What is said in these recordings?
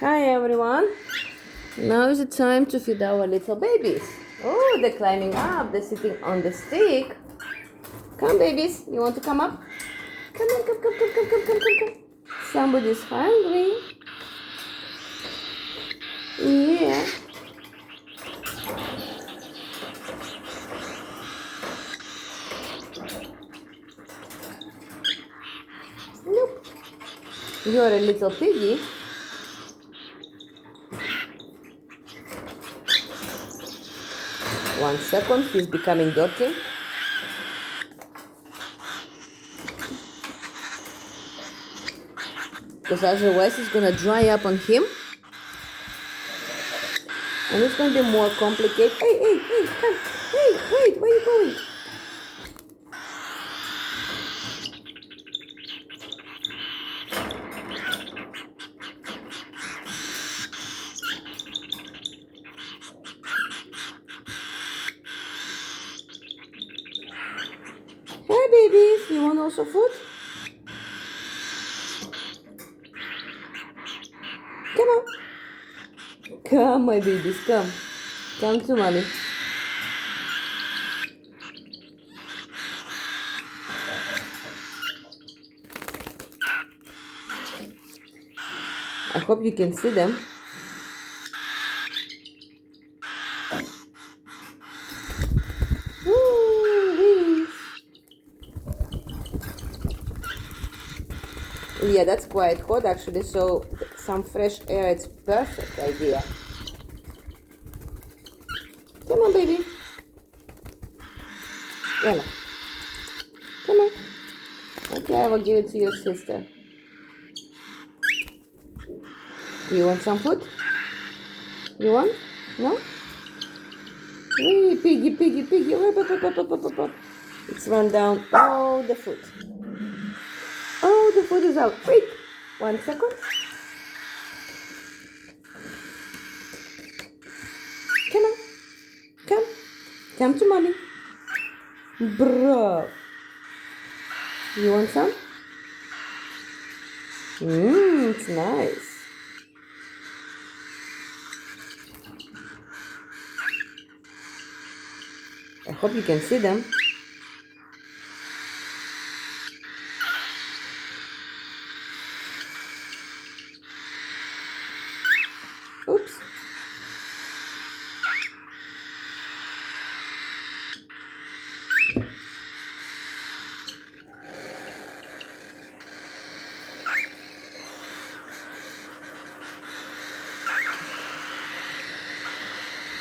Hi everyone. Now is the time to feed our little babies. Oh, they're climbing up. They're sitting on the stick. Come, babies. You want to come up? Come on, come. Somebody's hungry. Yeah. Nope. You're a little piggy. One second, he's becoming dirty. Because otherwise it's gonna dry up on him. And it's gonna be more complicated. Hey, come. Hey, wait, where are you going? Hey, babies, you want also food? Come on. Come, my babies, come. Come to mommy. I hope you can see them. Woo-wee. Yeah, that's quite hot actually, so some fresh air, it's perfect idea. Come on, baby. Ella. Come on. Okay, I will give it to your sister. You want some food? You want? No? Wee, piggy. Up. It's run down all the food. Oh, the food is out. Wait, 1 second. Come on. Come to mommy. Bro. You want some? It's nice. I hope you can see them. Oops.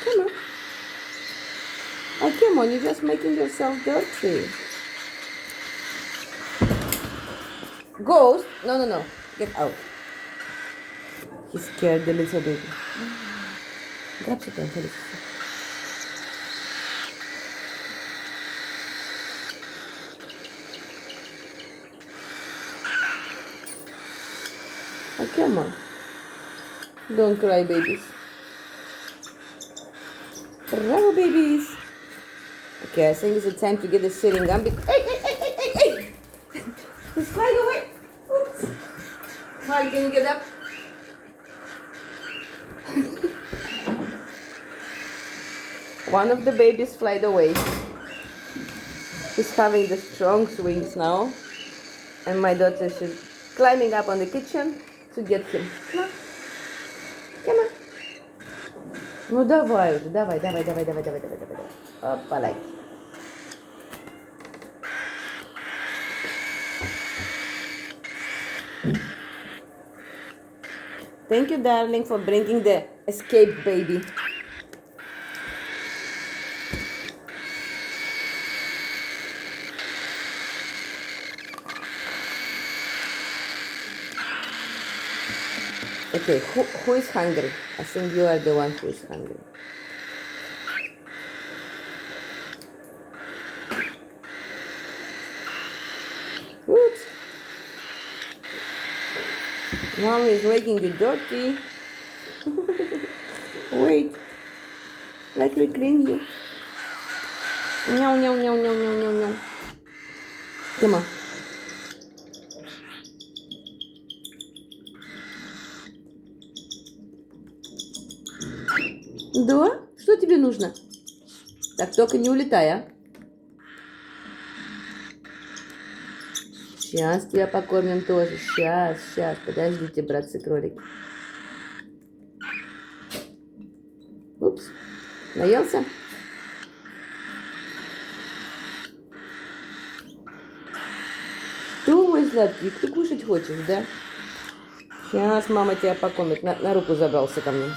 Come on. Oh, come on, you're just making yourself dirty. Ghost? No. Get out. He scared the little baby. Grab some pen, Oh, come on. Don't cry, babies. Bravo, babies. Okay, I think it's the time to get the Syrian gun. Hey! He's flying away. Oops. Mark, can you get up? One of the babies flied away. He's having the strong swings now. And my daughter is climbing up on the kitchen to get him. Come on. Ну давай уже, давай. Опа-лай. Thank you, darling, for bringing the escape baby. Okay, who is hungry? I think you are the one who is hungry. Oops. Mom is making you dirty. Wait. Let me clean you. Meow. Come on. Да? Что тебе нужно? Так, только не улетай, а. Сейчас тебя покормим тоже. Сейчас. Подождите, братцы-кролики. Упс. Наелся? Что, мой сладкий, ты кушать хочешь, да? Сейчас мама тебя покормит. На руку забрался ко мне.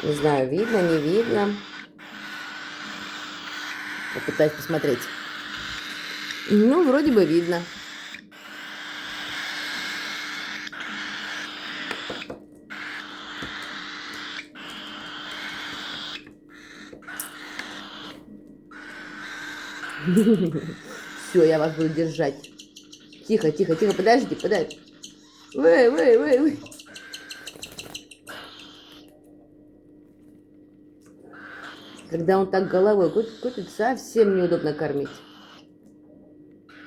Не знаю, видно, не видно. Попытаюсь посмотреть. Ну, вроде бы видно. Все, я вас буду держать. Тихо, подожди. Вы. Когда он так головой крутит, совсем неудобно кормить.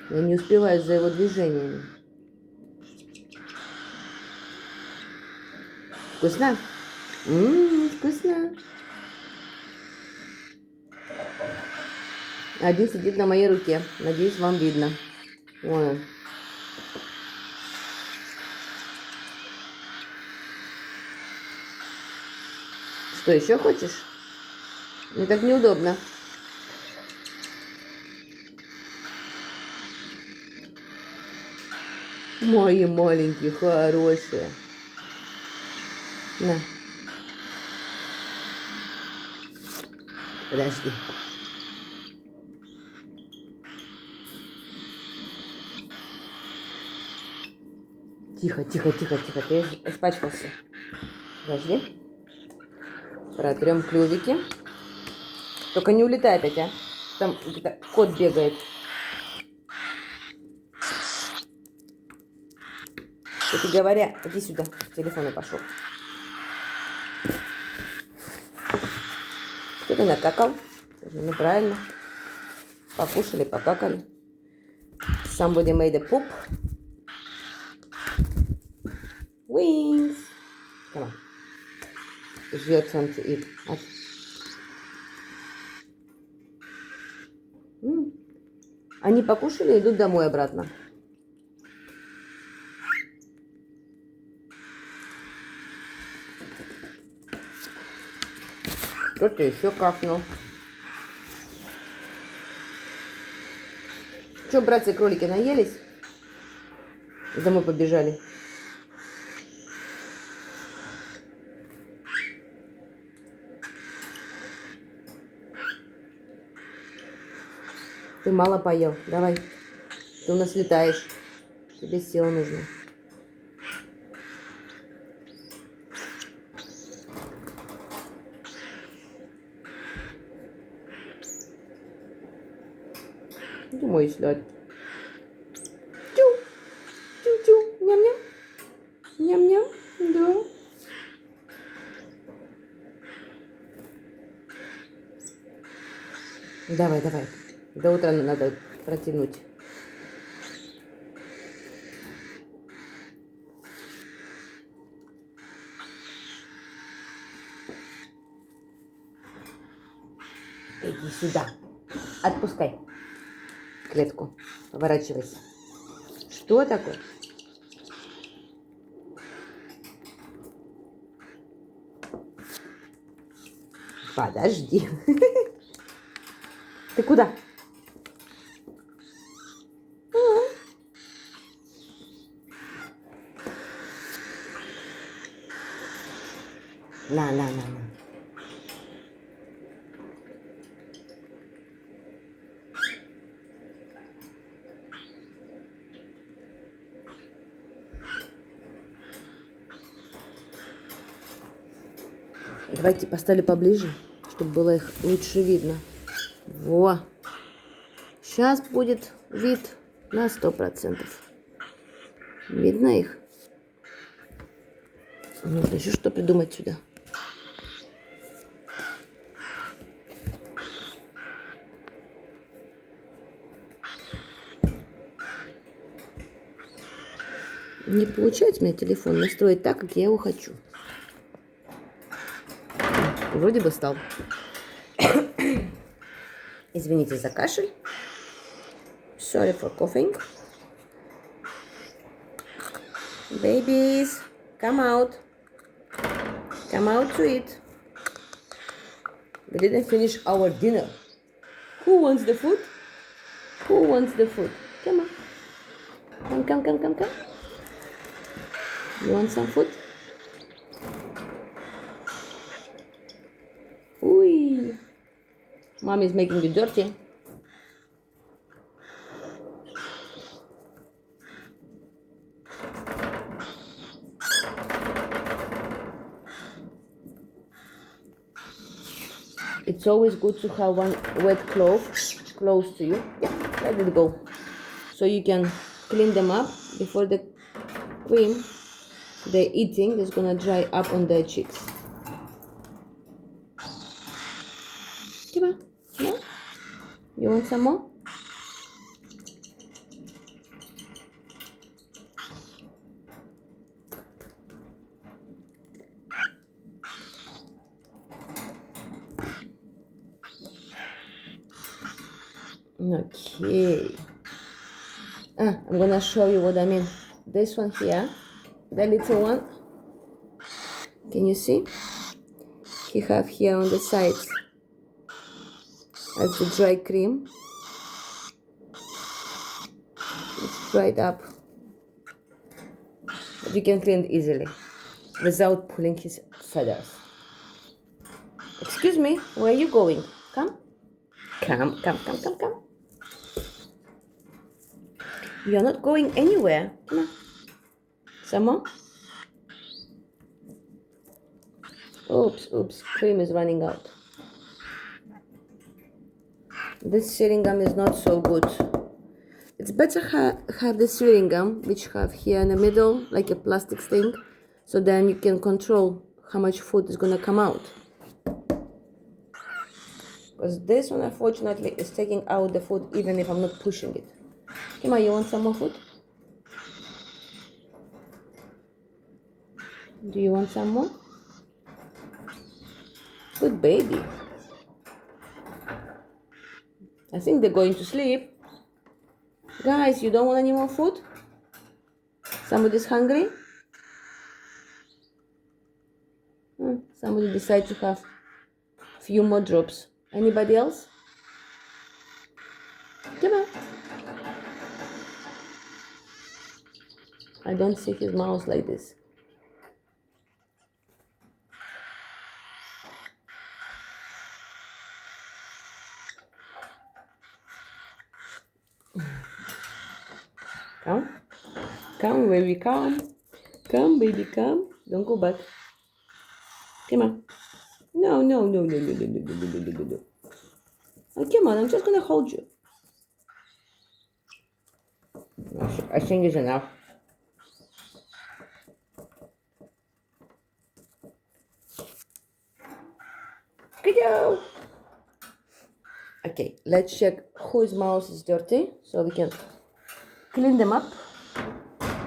Я не успеваю за его движениями. Вкусно? Вкусно. Один сидит на моей руке. Надеюсь, вам видно. Вон он. Что, еще хочешь? Мне так неудобно. Мои маленькие, хорошие. На. Подожди. Тихо. Ты испачкался. Подожди. Протрем клювики. Только не улетай опять, а. Там кот бегает. Кстати говоря, иди сюда. К телефону пошел. Кто-то накакал. Ну, правильно. Покушали, покакали. Somebody made a poop. Wings. Come on. Ждет some to eat. Они покушали и идут домой обратно. Кто-то еще какнул. Что, братцы-кролики, наелись? Домой побежали. Ты мало поел. Давай. Ты у нас летаешь. Тебе сил нужно. Думаю, сюда. Тю. Ням-ням. Ням-ням. Да. Давай. До утра надо протянуть. Иди сюда. Отпускай клетку. Поворачивайся. Что такое? Подожди. Ты куда? На. Давайте поставлю поближе, чтобы было их лучше видно. Во! Сейчас будет вид на 100%. Видно их? Нужно еще что придумать сюда. Не получается мне телефон настроить так, как я его хочу. Вроде бы стал. Извините за кашель. Sorry for coughing. Babies, come out. Come out to eat. We didn't finish our dinner. Who wants the food? Who wants the food? Come on. Come. You want some food? Ooh. Mom is making you dirty. It's always good to have one wet cloth close to you. Yeah, let it go. So you can clean them up before the cream they're eating is gonna dry up on their cheeks. Come on. No? You want some more? Okay. I'm gonna show you what I mean. This one here, the little one. Can you see? He have here on the sides as the dry cream. It's dried up. But you can clean it easily without pulling his feathers. Excuse me, where are you going? Come. Come. You're not going anywhere. Come on. Some more? Oops. Cream is running out. This chewing gum is not so good. It's better have the chewing gum, which have here in the middle, like a plastic thing, so then you can control how much food is gonna come out. Because this one, unfortunately, is taking out the food even if I'm not pushing it. Come on, you want some more food? Do you want some more? Good baby. I think they're going to sleep. Guys, you don't want any more food? Somebody's hungry? Somebody decided to have a few more drops. Anybody else? Come on. I don't see his mouth like this. Come, baby, come. Come, baby, come. Don't go back. Come on. No. Oh, come on, I'm just gonna hold you. I think it's enough. Good go. Okay, let's check whose mouth is dirty so we can clean them up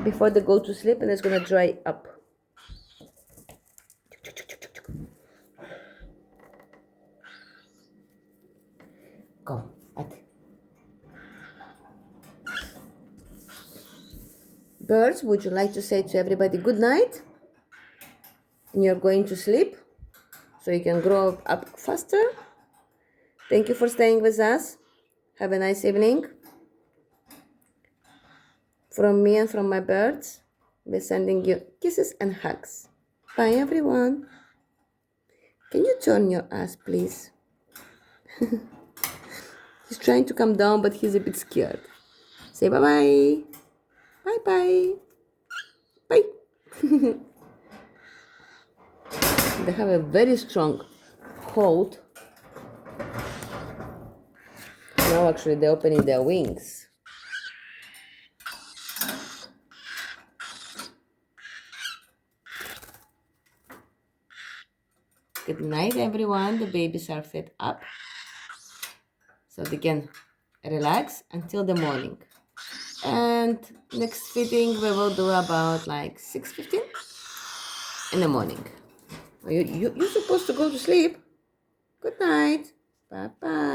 before they go to sleep, and it's gonna dry up. Go. Birds, would you like to say to everybody good night? And you're going to sleep so you can grow up faster. Thank you for staying with us. Have a nice evening. From me and from my birds, we're sending you kisses and hugs. Bye, everyone. Can you turn your ass, please? He's trying to come down, but he's a bit scared. Say bye-bye. Bye-bye. Bye. They have a very strong hold. Now actually they're opening their wings. Good night, everyone. The babies are fed up, so they can relax until the morning. And next feeding we will do about like 6:15 in the morning. You're supposed to go to sleep. Good night. Bye-bye.